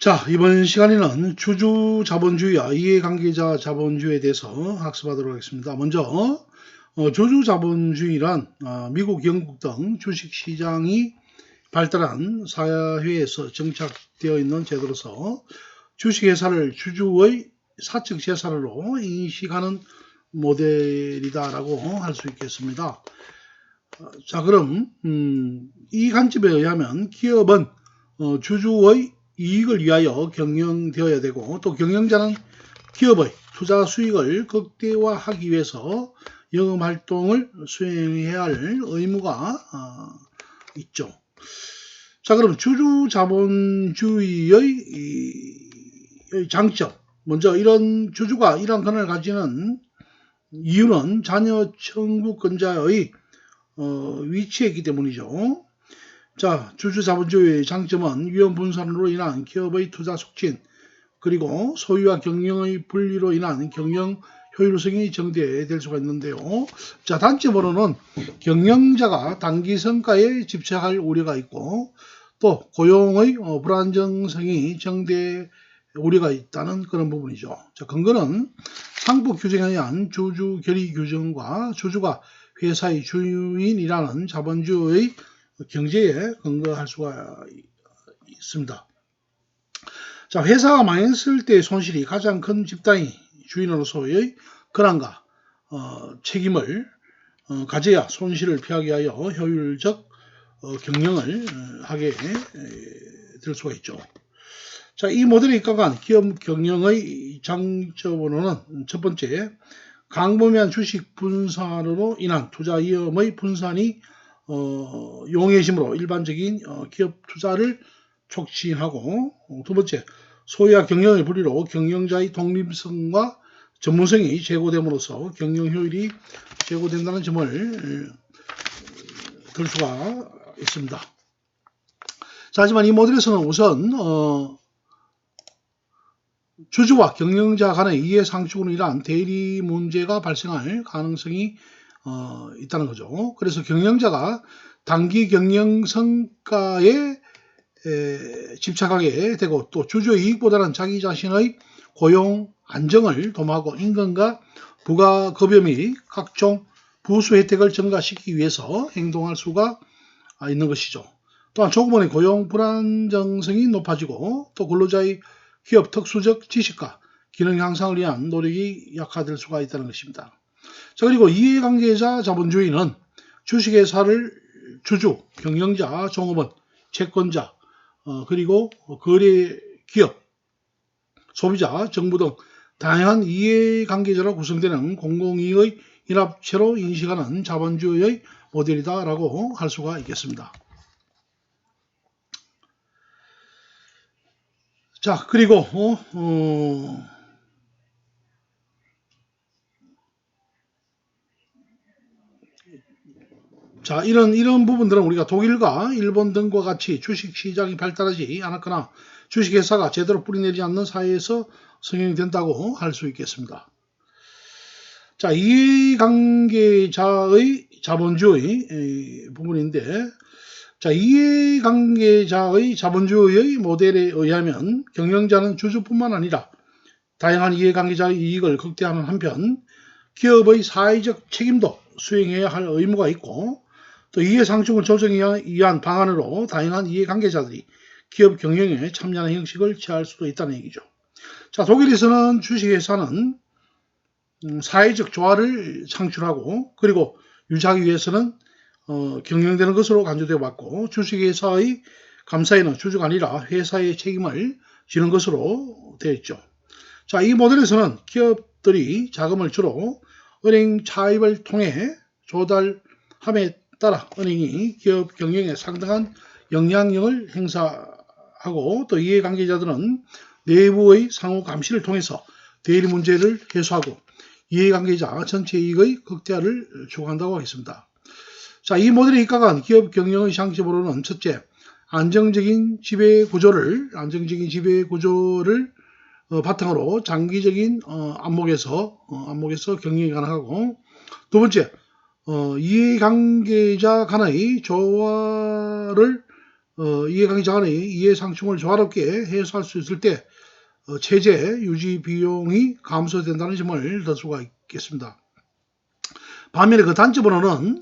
자, 이번 시간에는 주주 자본주의와 이해관계자 자본주의에 대해서 학습하도록 하겠습니다. 먼저 주주 자본주의란 미국, 영국 등 주식시장이 발달한 사회에서 정착되어 있는 제도로서 주식회사를 주주의 사적 재산으로 인식하는 모델이다라고 할 수 있겠습니다. 자, 그럼 이 관점에 의하면 기업은 주주의 이익을 위하여 경영되어야 되고, 또 경영자는 기업의 투자 수익을 극대화하기 위해서 영업활동을 수행해야 할 의무가 있죠. 자, 그럼 주주 자본주의의 장점, 먼저 이런 주주가 이런 권한을 가지는 이유는 자녀 청구권자의 위치에 있기 때문이죠. 자, 주주 자본주의의 장점은 위험 분산으로 인한 기업의 투자 촉진, 그리고 소유와 경영의 분리로 인한 경영 효율성이 증대될 수가 있는데요. 자, 단점으로는 경영자가 단기 성과에 집착할 우려가 있고, 또 고용의 불안정성이 증대 우려가 있다는 그런 부분이죠. 자, 근거는 상법 규정에 의한 주주 결의 규정과 주주가 회사의 주인이라는 자본주의의 경제에 근거할 수가 있습니다. 자, 회사가 망했을 때의 손실이 가장 큰 집단이 주인으로서의 권한과 책임을 가져야 손실을 피하기 위하여 효율적 경영을 하게 될 수가 있죠. 자, 이 모델에 입각한 기업 경영의 장점으로는 첫 번째, 광범위한 주식 분산으로 인한 투자 위험의 분산이 용해심으로 일반적인 기업 투자를 촉진하고, 두 번째, 소유와 경영의 분리로 경영자의 독립성과 전문성이 제고됨으로써 경영 효율이 제고된다는 점을 들 수가 있습니다. 자, 하지만 이 모델에서는 우선 주주와 경영자 간의 이해 상충으로 인한 대리 문제가 발생할 가능성이 있다는 거죠. 그래서 경영자가 단기 경영 성과에 집착하게 되고, 또 주주의 이익보다는 자기 자신의 고용 안정을 도모하고 임금과 부가급여 및 각종 부수 혜택을 증가시키기 위해서 행동할 수가 있는 것이죠. 또한 조금의 고용 불안정성이 높아지고, 또 근로자의 기업 특수적 지식과 기능 향상을 위한 노력이 약화될 수가 있다는 것입니다. 자, 그리고 이해관계자 자본주의는 주식회사를 주주, 경영자, 종업원, 채권자, 그리고 거래 기업, 소비자, 정부 등 다양한 이해관계자로 구성되는 공공이익의 인합체로 인식하는 자본주의의 모델이다라고 할 수가 있겠습니다. 자, 그리고 자, 이런 부분들은 우리가 독일과 일본 등과 같이 주식시장이 발달하지 않았거나 주식회사가 제대로 뿌리내리지 않는 사회에서 성행이 된다고 할 수 있겠습니다. 자, 이해관계자의 자본주의 부분인데, 자, 이해관계자의 자본주의의 모델에 의하면 경영자는 주주뿐만 아니라 다양한 이해관계자의 이익을 극대화하는 한편 기업의 사회적 책임도 수행해야 할 의무가 있고, 또 이해상충을 조정하기 위한 방안으로 다양한 이해관계자들이 기업 경영에 참여하는 형식을 취할 수도 있다는 얘기죠. 자, 독일에서는 주식회사는 사회적 조화를 창출하고, 그리고 유지하기 위해서는 경영되는 것으로 간주되어 왔고, 주식회사의 감사에는 주주가 아니라 회사의 책임을 지는 것으로 되어 있죠. 자, 이 모델에서는 기업들이 자금을 주로 은행 차입을 통해 조달함에 따라 은행이 기업 경영에 상당한 영향력을 행사하고, 또 이해관계자들은 내부의 상호 감시를 통해서 대리 문제를 해소하고 이해관계자 전체 이익의 극대화를 추구한다고 하겠습니다. 자, 이 모델에 입각한 기업 경영의 장점으로는 첫째, 안정적인 지배 구조를 바탕으로 장기적인 안목에서 경영이 가능하고, 두 번째, 이해관계자 간의 조화를 이해관계자간의 이해상충을 조화롭게 해소할 수 있을 때 체제 유지 비용이 감소된다는 점을 들 수가 있겠습니다. 반면에 그 단점으로는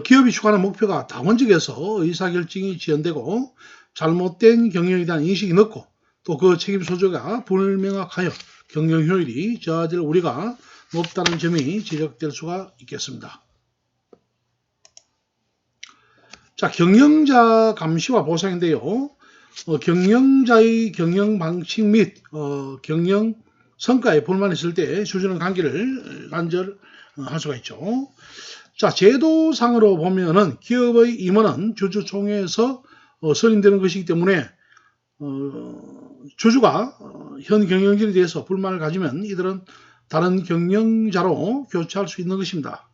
기업이 추구하는 목표가 다원적에서 의사결정이 지연되고 잘못된 경영에 대한 인식이 높고 또 그 책임 소재가 불명확하여 경영 효율이 저하될 우려가 높다는 점이 지적될 수가 있겠습니다. 자, 경영자 감시와 보상인데요. 경영자의 경영 방식 및 경영 성과에 불만이 있을 때 주주는 관계를 단절할 수가 있죠. 자, 제도상으로 보면은 기업의 임원은 주주총회에서 선임되는 것이기 때문에 주주가 현 경영진에 대해서 불만을 가지면 이들은 다른 경영자로 교체할 수 있는 것입니다.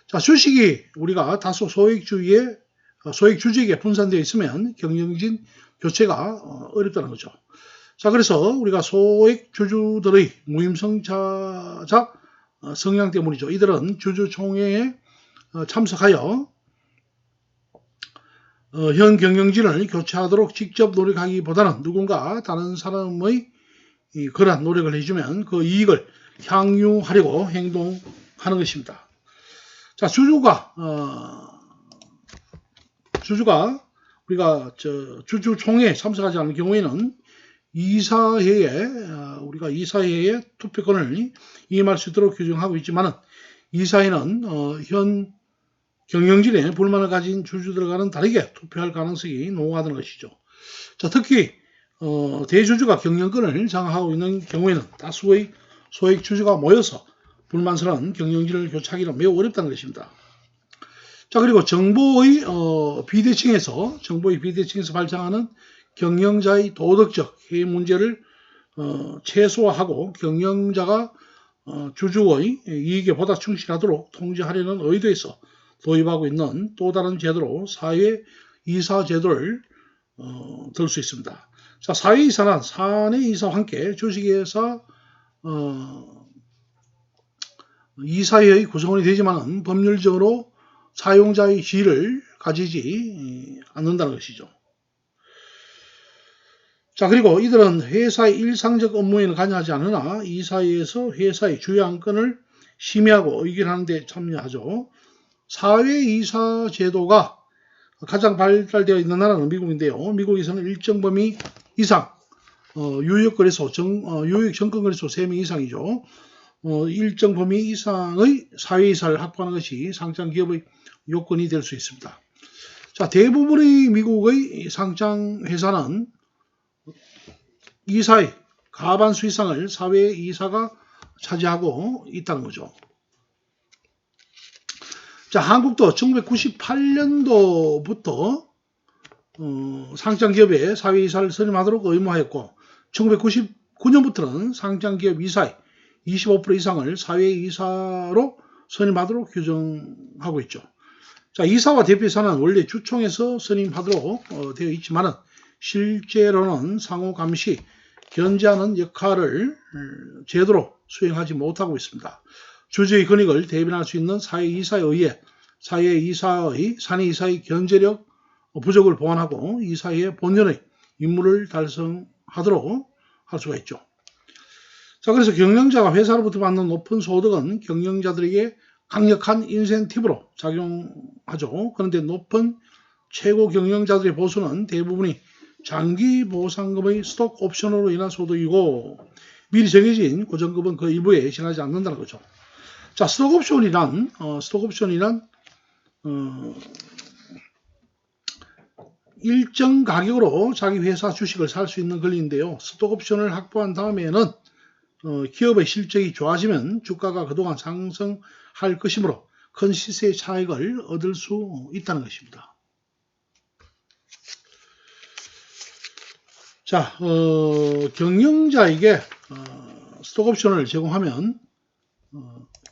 자, 주식이 우리가 다소 소액주주에게 분산되어 있으면 경영진 교체가 어렵다는 거죠. 자, 그래서 우리가 소액주주들의 무임승차자 성향 때문이죠. 이들은 주주총회에 참석하여 현 경영진을 교체하도록 직접 노력하기보다는 누군가 다른 사람의 그러한 노력을 해주면 그 이익을 향유하려고 행동하는 것입니다. 자, 주주가 우리가 주주총회에 참석하지 않는 경우에는 우리가 이사회에 투표권을 이임할 수 있도록 규정하고 있지만은 이사회는 현 경영진에 불만을 가진 주주들과는 다르게 투표할 가능성이 농후하다는 것이죠. 자, 특히 대주주가 경영권을 장악하고 있는 경우에는 다수의 소액 주주가 모여서 불만스러운 경영진을 교체하기는 매우 어렵다는 것입니다. 자, 그리고 정보의 비대칭에서 발생하는 경영자의 도덕적 해이 문제를 최소화하고 경영자가 주주의 이익에 보다 충실하도록 통제하려는 의도에서 도입하고 있는 또 다른 제도로 사회이사 제도를 들 수 있습니다. 자, 사회이사는 사내이사와 함께 주식회사 이사회의 구성원이 되지만 법률적으로 사용자의 지위를 가지지 않는다는 것이죠. 자, 그리고 이들은 회사의 일상적 업무에는 관여하지 않으나 이사회에서 회사의 주요 안건을 심의하고 의견하는 데 참여하죠. 사회이사 제도가 가장 발달되어 있는 나라는 미국인데요. 미국에서는 일정 범위 이상 유역정권거래소 3명 이상이죠. 일정 범위 이상의 사회이사를 확보하는 것이 상장 기업의 요건이 될 수 있습니다. 자, 대부분의 미국의 상장 회사는 이사의 과반수 이상을 사회이사가 차지하고 있다는 거죠. 자, 한국도 1998년도부터 상장기업에 사회이사를 선임하도록 의무하였고 1999년부터는 상장기업 이사의 25% 이상을 사회이사로 선임하도록 규정하고 있죠. 자, 이사와 대표이사는 원래 주총에서 선임하도록 되어 있지만 실제로는 상호 감시, 견제하는 역할을 제대로 수행하지 못하고 있습니다. 주주의 권익을 대변할 수 있는 사회이사에 의해 사내이사의 견제력 부족을 보완하고 이사회의 본연의 임무를 달성하도록 할 수가 있죠. 자, 그래서 경영자가 회사로부터 받는 높은 소득은 경영자들에게 강력한 인센티브로 작용하죠. 그런데 높은 최고 경영자들의 보수는 대부분이 장기 보상금의 스톡 옵션으로 인한 소득이고 미리 정해진 고정금은 그 일부에 지나지 않는다는 거죠. 자, 스톡 옵션이란 일정 가격으로 자기 회사 주식을 살 수 있는 권리인데요. 스톡 옵션을 확보한 다음에는 기업의 실적이 좋아지면 주가가 그동안 상승할 것이므로 큰 시세 차익을 얻을 수 있다는 것입니다. 자, 경영자에게 스톡 옵션을 제공하면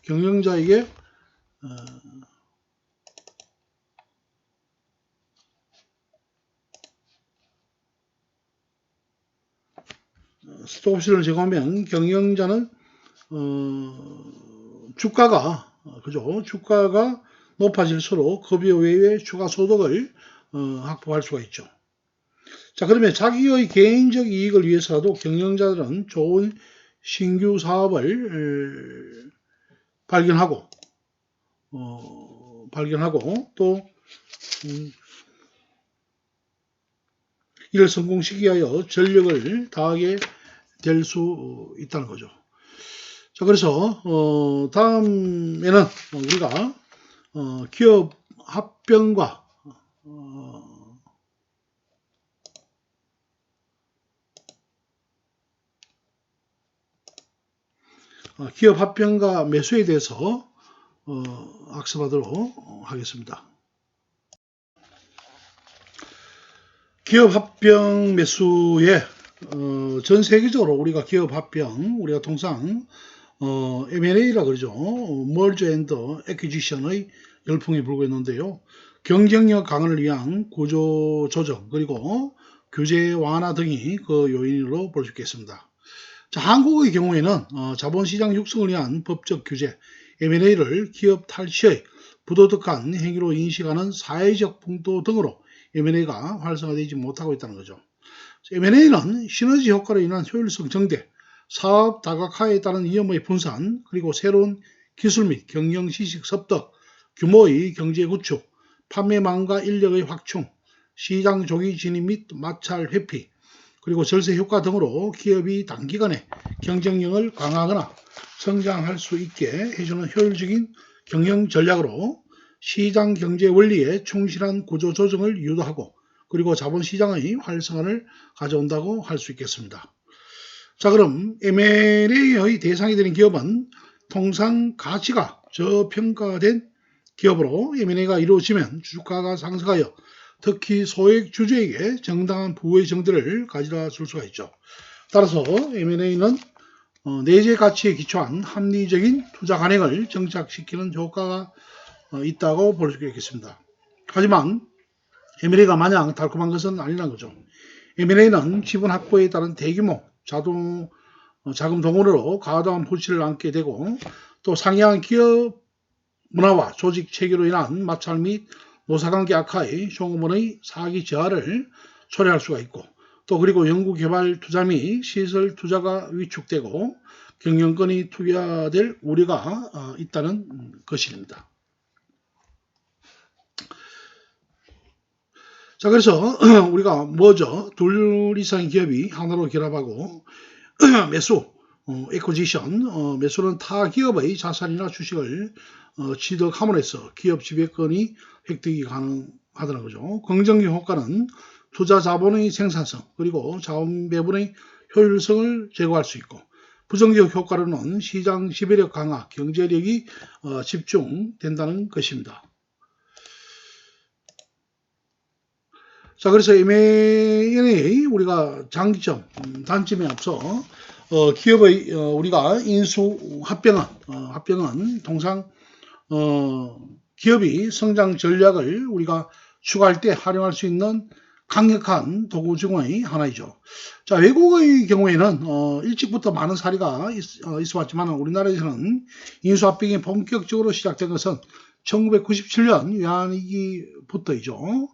경영자에게 스톡 옵션을 제공하면 경영자는 주가가 높아질수록 급여 외의 추가 소득을 확보할 수가 있죠. 자, 그러면 자기의 개인적 이익을 위해서라도 경영자들은 좋은 신규 사업을 발견하고 또 이를 성공시키기 위하여 전력을 다하게 될 수 있다는 거죠. 자, 그래서 다음에는 우리가 기업 합병과 기업 합병과 매수에 대해서 학습하도록 하겠습니다. 기업 합병 매수에 전 세계적으로 우리가 기업 합병, 우리가 통상 M&A라 그러죠. Merge and Acquisition의 열풍이 불고 있는데요. 경쟁력 강화를 위한 구조 조정 그리고 규제 완화 등이 그 요인으로 볼 수 있겠습니다. 자, 한국의 경우에는 자본시장 육성을 위한 법적 규제, M&A를 기업 탈취의 부도덕한 행위로 인식하는 사회적 풍토 등으로 M&A가 활성화되지 못하고 있다는 거죠. M&A는 시너지 효과로 인한 효율성 증대, 사업 다각화에 따른 위험의 분산, 그리고 새로운 기술 및 경영 지식 습득, 규모의 경제 구축, 판매망과 인력의 확충, 시장 조기 진입 및 마찰 회피, 그리고 절세 효과 등으로 기업이 단기간에 경쟁력을 강화하거나 성장할 수 있게 해주는 효율적인 경영 전략으로 시장 경제 원리에 충실한 구조 조정을 유도하고 그리고 자본시장의 활성화를 가져온다고 할 수 있겠습니다. 자, 그럼 M&A의 대상이 되는 기업은 통상 가치가 저평가된 기업으로 M&A가 이루어지면 주가가 상승하여 특히 소액 주주에게 정당한 부의 정도를 가져다 줄 수가 있죠. 따라서 M&A는 내재 가치에 기초한 합리적인 투자 간액을 정착시키는 효과가 있다고 볼 수 있겠습니다. 하지만 M&A가 마냥 달콤한 것은 아니라는 거죠. M&A는 지분 확보에 따른 대규모 자금 동원으로 과도한 부치를 안게 되고 또 상향 기업 문화와 조직 체계로 인한 마찰 및 노사관계 악화의 종업원의 사기 저하를 초래할 수가 있고 또 그리고 연구개발 투자 및 시설 투자가 위축되고 경영권이 투여될 우려가 있다는 것입니다. 자, 그래서 우리가 먼저 둘 이상의 기업이 하나로 결합하고 매수, 에코지션, 매수는 타 기업의 자산이나 주식을 취득함으로 해서 기업 지배권이 획득이 가능하다는 거죠. 긍정적 효과는 투자 자본의 생산성 그리고 자원 배분의 효율성을 제고할 수 있고 부정적 효과로는 시장 지배력 강화, 경제력이 집중된다는 것입니다. 자, 그래서 M&A 우리가 장점, 단점에 앞서 기업의 우리가 인수 합병은 통상 기업이 성장 전략을 우리가 추구할 때 활용할 수 있는 강력한 도구 중의 하나이죠. 자, 외국의 경우에는 일찍부터 많은 사례가 있어 왔지만 우리나라에서는 인수합병이 본격적으로 시작된 것은 1997년 외환위기부터이죠.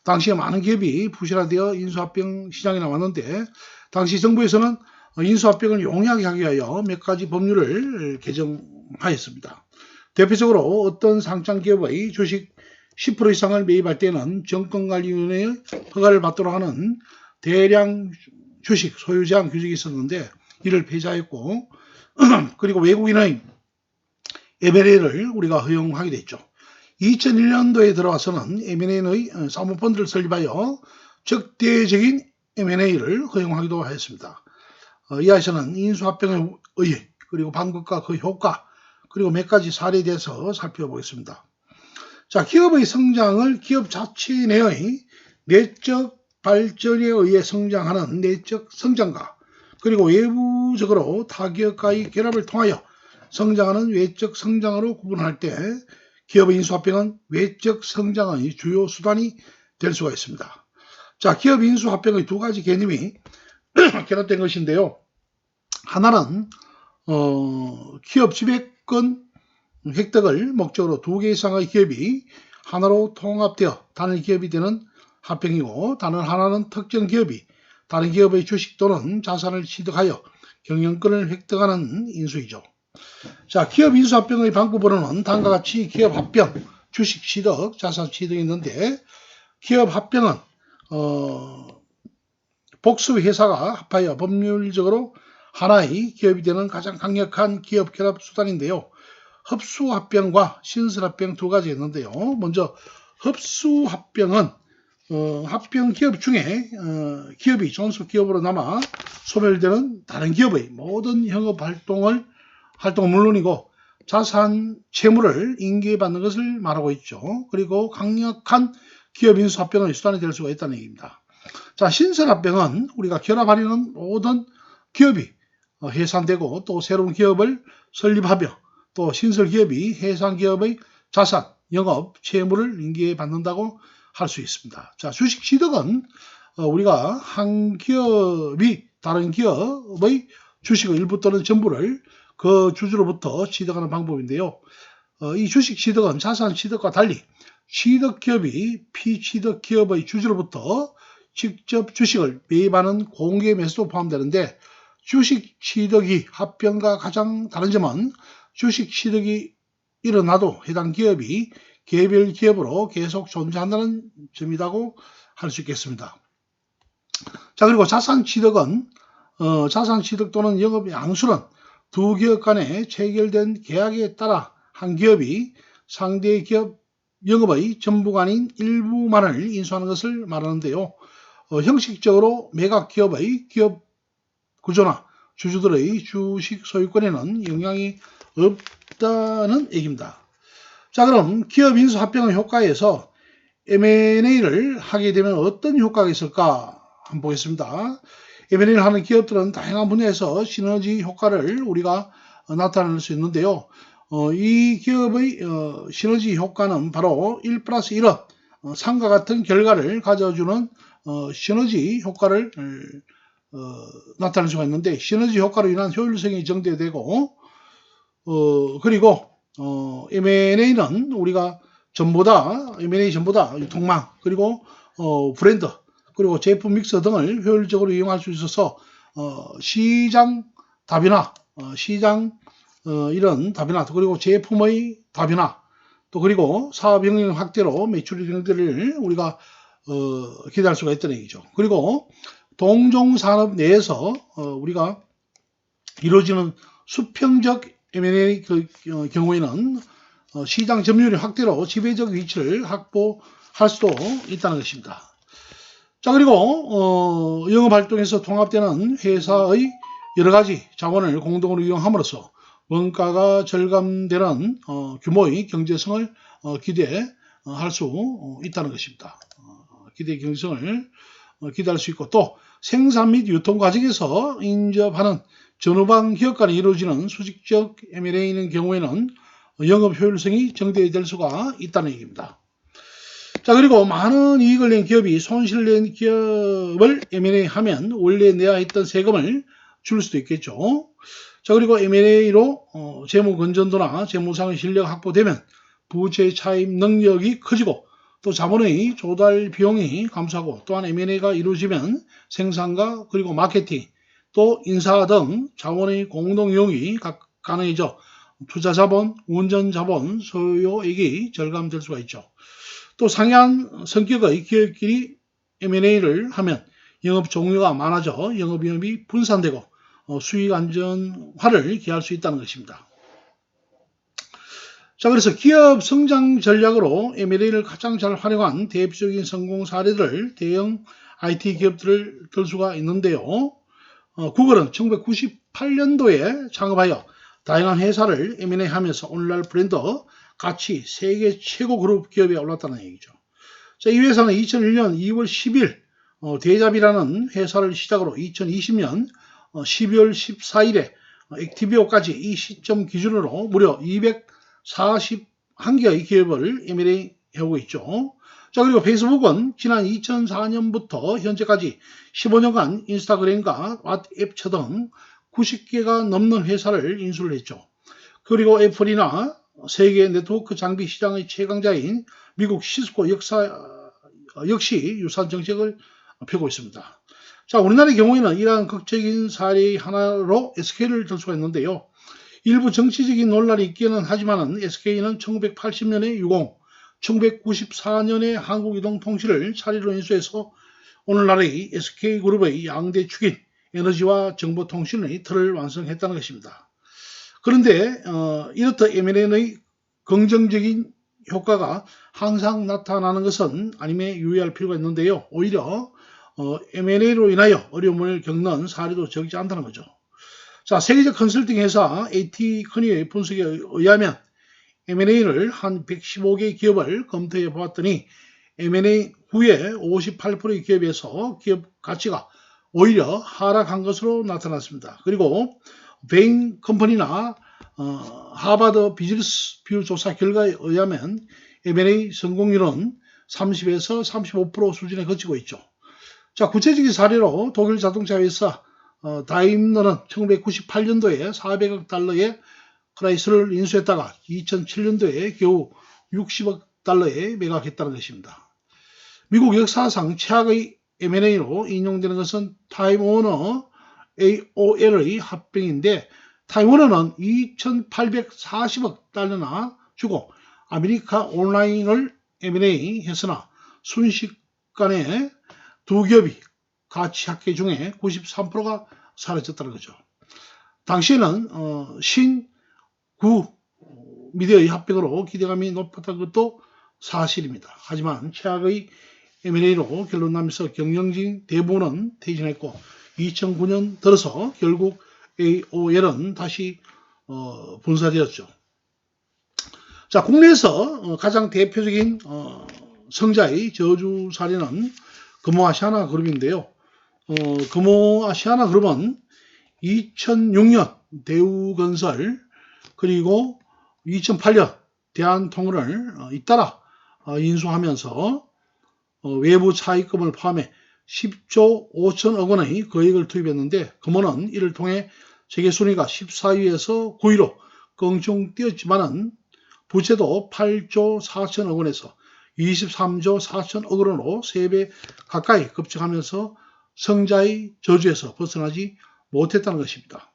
당시에 많은 기업이 부실화되어 인수합병 시장에 나왔는데 당시 정부에서는 인수합병을 용이하게 하기 위하여 몇 가지 법률을 개정하였습니다. 대표적으로 어떤 상장기업의 주식 10% 이상을 매입할 때는 정권관리위원회의 허가를 받도록 하는 대량 주식 소유 제한 규정이 있었는데 이를 폐지하였고 그리고 외국인의 M&A를 우리가 허용하게 됐죠. 2001년도에 들어와서는 M&A의 사모펀드를 설립하여 적대적인 M&A를 허용하기도 하였습니다. 이하에서는 인수합병의 의의 그리고 방법과 그 효과 그리고 몇 가지 사례에 대해서 살펴보겠습니다. 자, 기업의 성장을 기업 자체 내의 내적 발전에 의해 성장하는 내적 성장과 그리고 외부적으로 타 기업과의 결합을 통하여 성장하는 외적 성장으로 구분할 때 기업의 인수합병은 외적 성장의 주요 수단이 될 수가 있습니다. 자, 기업 인수합병의 두 가지 개념이 결합된 것인데요. 하나는 기업 지배권 획득을 목적으로 두 개 이상의 기업이 하나로 통합되어 단일 기업이 되는 합병이고, 다른 하나는 특정 기업이 다른 기업의 주식 또는 자산을 취득하여 경영권을 획득하는 인수이죠. 자, 기업 인수합병의 방법으로는 다음과 같이 기업 합병, 주식 취득, 자산 취득이 있는데, 기업 합병은 복수 회사가 합하여 법률적으로 하나의 기업이 되는 가장 강력한 기업 결합 수단인데요. 흡수합병과 신설합병 두 가지 있는데요. 먼저 흡수합병은 합병 기업 중에 기업이 존속기업으로 남아 소멸되는 다른 기업의 모든 영업 활동은 물론이고 자산, 채무를 인계받는 것을 말하고 있죠. 그리고 강력한 기업 인수합병의 수단이 될 수가 있다는 얘기입니다. 자, 신설합병은 우리가 결합하려는 모든 기업이 해산되고 또 새로운 기업을 설립하며 또 신설기업이 해상기업의 자산, 영업, 채무를 인계받는다고 할 수 있습니다. 자, 주식 취득은 우리가 한 기업이 다른 기업의 주식의 일부 또는 전부를 그 주주로부터 취득하는 방법인데요. 이 주식 취득은 자산 취득과 달리 취득기업이 피취득기업의 주주로부터 직접 주식을 매입하는 공개 매수도 포함되는데, 주식 취득이 합병과 가장 다른 점은 주식 취득이 일어나도 해당 기업이 개별 기업으로 계속 존재한다는 점이라고 할 수 있겠습니다. 자, 그리고 자산 취득은 자산 취득 또는 영업 양수는 두 기업 간에 체결된 계약에 따라 한 기업이 상대 기업 영업의 전부가 아닌 일부만을 인수하는 것을 말하는데요. 형식적으로 매각 기업의 기업 구조나 주주들의 주식 소유권에는 영향이 없다는 얘기입니다. 자, 그럼 기업 인수 합병의 효과에서 M&A를 하게 되면 어떤 효과가 있을까 한번 보겠습니다. M&A를 하는 기업들은 다양한 분야에서 시너지 효과를 우리가 나타낼 수 있는데요. 이 기업의 시너지 효과는 바로 1+1은 상과 같은 결과를 가져주는 시너지 효과를 나타낼 수가 있는데, 시너지 효과로 인한 효율성이 증대되고 그리고 M&A는 우리가 M&A 전보다 유통망, 그리고 브랜드, 그리고 제품 믹서 등을 효율적으로 이용할 수 있어서 시장 다변화, 이런 다변화, 그리고 제품의 다변화, 또 그리고 사업 영역 확대로 매출 증대를 우리가 기대할 수가 있다는 얘기죠. 그리고 동종 산업 내에서 우리가 이루어지는 수평적 M&A 경우에는 시장 점유율의 확대로 지배적 위치를 확보할 수도 있다는 것입니다. 자, 그리고 영업활동에서 통합되는 회사의 여러 가지 자원을 공동으로 이용함으로써 원가가 절감되는 규모의 경제성을 기대할 수 있다는 것입니다. 경제성을 기대할 수 있고, 또 생산 및 유통 과정에서 인접하는 전후방 기업 간에 이루어지는 수직적 M&A의 경우에는 영업 효율성이 증대될 수가 있다는 얘기입니다. 자, 그리고 많은 이익을 낸 기업이 손실을 낸 기업을 M&A 하면 원래 내야 했던 세금을 줄 수도 있겠죠. 자, 그리고 M&A로 재무 건전도나 재무상의 실력 확보되면 부채 차입 능력이 커지고 또 자본의 조달 비용이 감소하고, 또한 M&A가 이루어지면 생산과 그리고 마케팅, 또 인사 등 자원의 공동 이용이 가능해져 투자 자본, 운전 자본 소요액이 절감될 수가 있죠. 또 상이한 성격의 기업끼리 M&A를 하면 영업 종류가 많아져 영업 위험이 분산되고 수익 안정화를 기할 수 있다는 것입니다. 자, 그래서 기업 성장 전략으로 M&A를 가장 잘 활용한 대표적인 성공 사례들, 대형 IT 기업들을 들 수가 있는데요. 구글은 1998년도에 창업하여 다양한 회사를 M&A 하면서 오늘날 브랜드 가치 세계 최고 그룹 기업에 올랐다는 얘기죠. 자, 이 회사는 2001년 2월 10일 대잡이라는 회사를 시작으로 2020년 12월 14일에 액티비오까지 이 시점 기준으로 무려 241개의 기업을 M&A 해오고 있죠. 자, 그리고 페이스북은 지난 2004년부터 현재까지 15년간 인스타그램과 왓앱처 등 90개가 넘는 회사를 인수를 했죠. 그리고 애플이나 세계 네트워크 장비 시장의 최강자인 미국 시스코 역사의 역시 유사한 정책을 펴고 있습니다. 자, 우리나라의 경우에는 이러한 극적인 사례의 하나로 SK를 들 수가 있는데요. 일부 정치적인 논란이 있기는 하지만 SK는 1980년에 유공, 1994년에 한국이동통신을 차례로 인수해서 오늘날의 SK그룹의 양대 축인 에너지와 정보통신의 틀을 완성했다는 것입니다. 그런데 이렇듯 M&A의 긍정적인 효과가 항상 나타나는 것은 아님에 유의할 필요가 있는데요. 오히려 M&A로 인하여 어려움을 겪는 사례도 적지 않다는 거죠. 자, 세계적 컨설팅 회사 AT 커니의 분석에 의하면 M&A를 한 115개 기업을 검토해 보았더니 M&A 후에 58%의 기업에서 기업 가치가 오히려 하락한 것으로 나타났습니다. 그리고 베인 컴퍼니나 하버드 비즈니스 뷰 조사 결과에 의하면 M&A 성공률은 30에서 35% 수준에 그치고 있죠. 자, 구체적인 사례로 독일 자동차 회사 다임러는 1998년도에 400억 달러의 크라이슬을 인수했다가 2007년도에 겨우 60억 달러에 매각했다는 것입니다. 미국 역사상 최악의 M&A로 인용되는 것은 타임워너 AOL의 합병인데 타임워너는 2,840억 달러나 주고 아메리카 온라인을 M&A 했으나 순식간에 두 기업이 가치 합계 중에 93%가 사라졌다는 거죠. 당시에는 신구 미디어의 합병으로 기대감이 높았던 것도 사실입니다. 하지만 최악의 M&A로 결론나면서 경영진 대부분은 퇴진했고 2009년 들어서 결국 AOL은 다시 분사되었죠. 자, 국내에서 가장 대표적인 성자의 저주 사례는 금호아시아나 그룹인데요. 금호아시아나 그룹은 2006년 대우건설 그리고 2008년 대한통운을 잇따라 인수하면서 외부 차입금을 포함해 10조 5천억 원의 거액을 투입했는데 금호는 이를 통해 세계순위가 14위에서 9위로 껑충 뛰었지만은 부채도 8조 4천억 원에서 23조 4천억 원으로 3배 가까이 급증하면서 성자의 저주에서 벗어나지 못했다는 것입니다.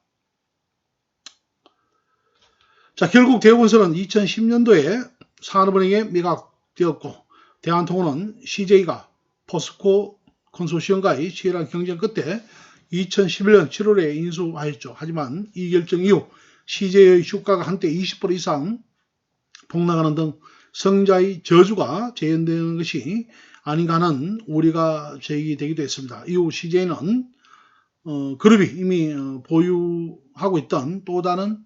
자, 결국 대우건설은 2010년도에 산업은행에 매각되었고 대한통운은 CJ가 포스코 컨소시엄과의 치열한 경쟁 끝에 2011년 7월에 인수하였죠. 하지만 이 결정 이후 CJ의 주가가 한때 20% 이상 폭락하는 등 성자의 저주가 재현되는 것이 아닌가 하는 우려가 제기되기도 했습니다. 이후 CJ는 그룹이 이미 보유하고 있던 또 다른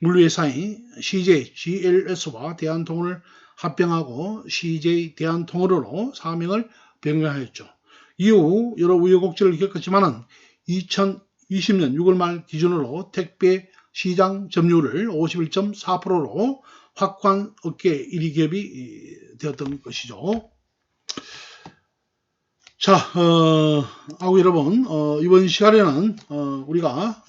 물류회사인 CJ GLS와 대한통운을 합병하고 CJ 대한통운으로 사명을 변경하였죠. 이후 여러 우여곡절을 겪었지만은 2020년 6월 말 기준으로 택배 시장 점유율을 51.4%로 확고한 업계 1위 기업이 되었던 것이죠. 자, 여러분, 이번 시간에는 우리가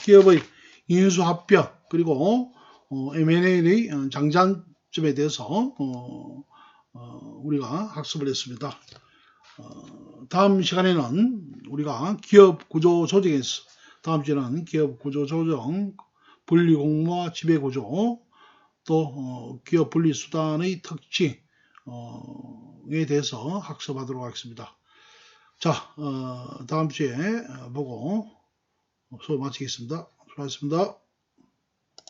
기업의 인수합병 그리고 M&A의 장단점에 대해서 우리가 학습을 했습니다. 다음 시간에는 우리가 기업 구조 조정에서 다음 주에는 기업 구조 조정, 분리 공모와 지배 구조, 또 기업 분리 수단의 특징에 대해서 학습하도록 하겠습니다. 자, 다음 주에 보고 수업 마치겠습니다. 수고하셨습니다.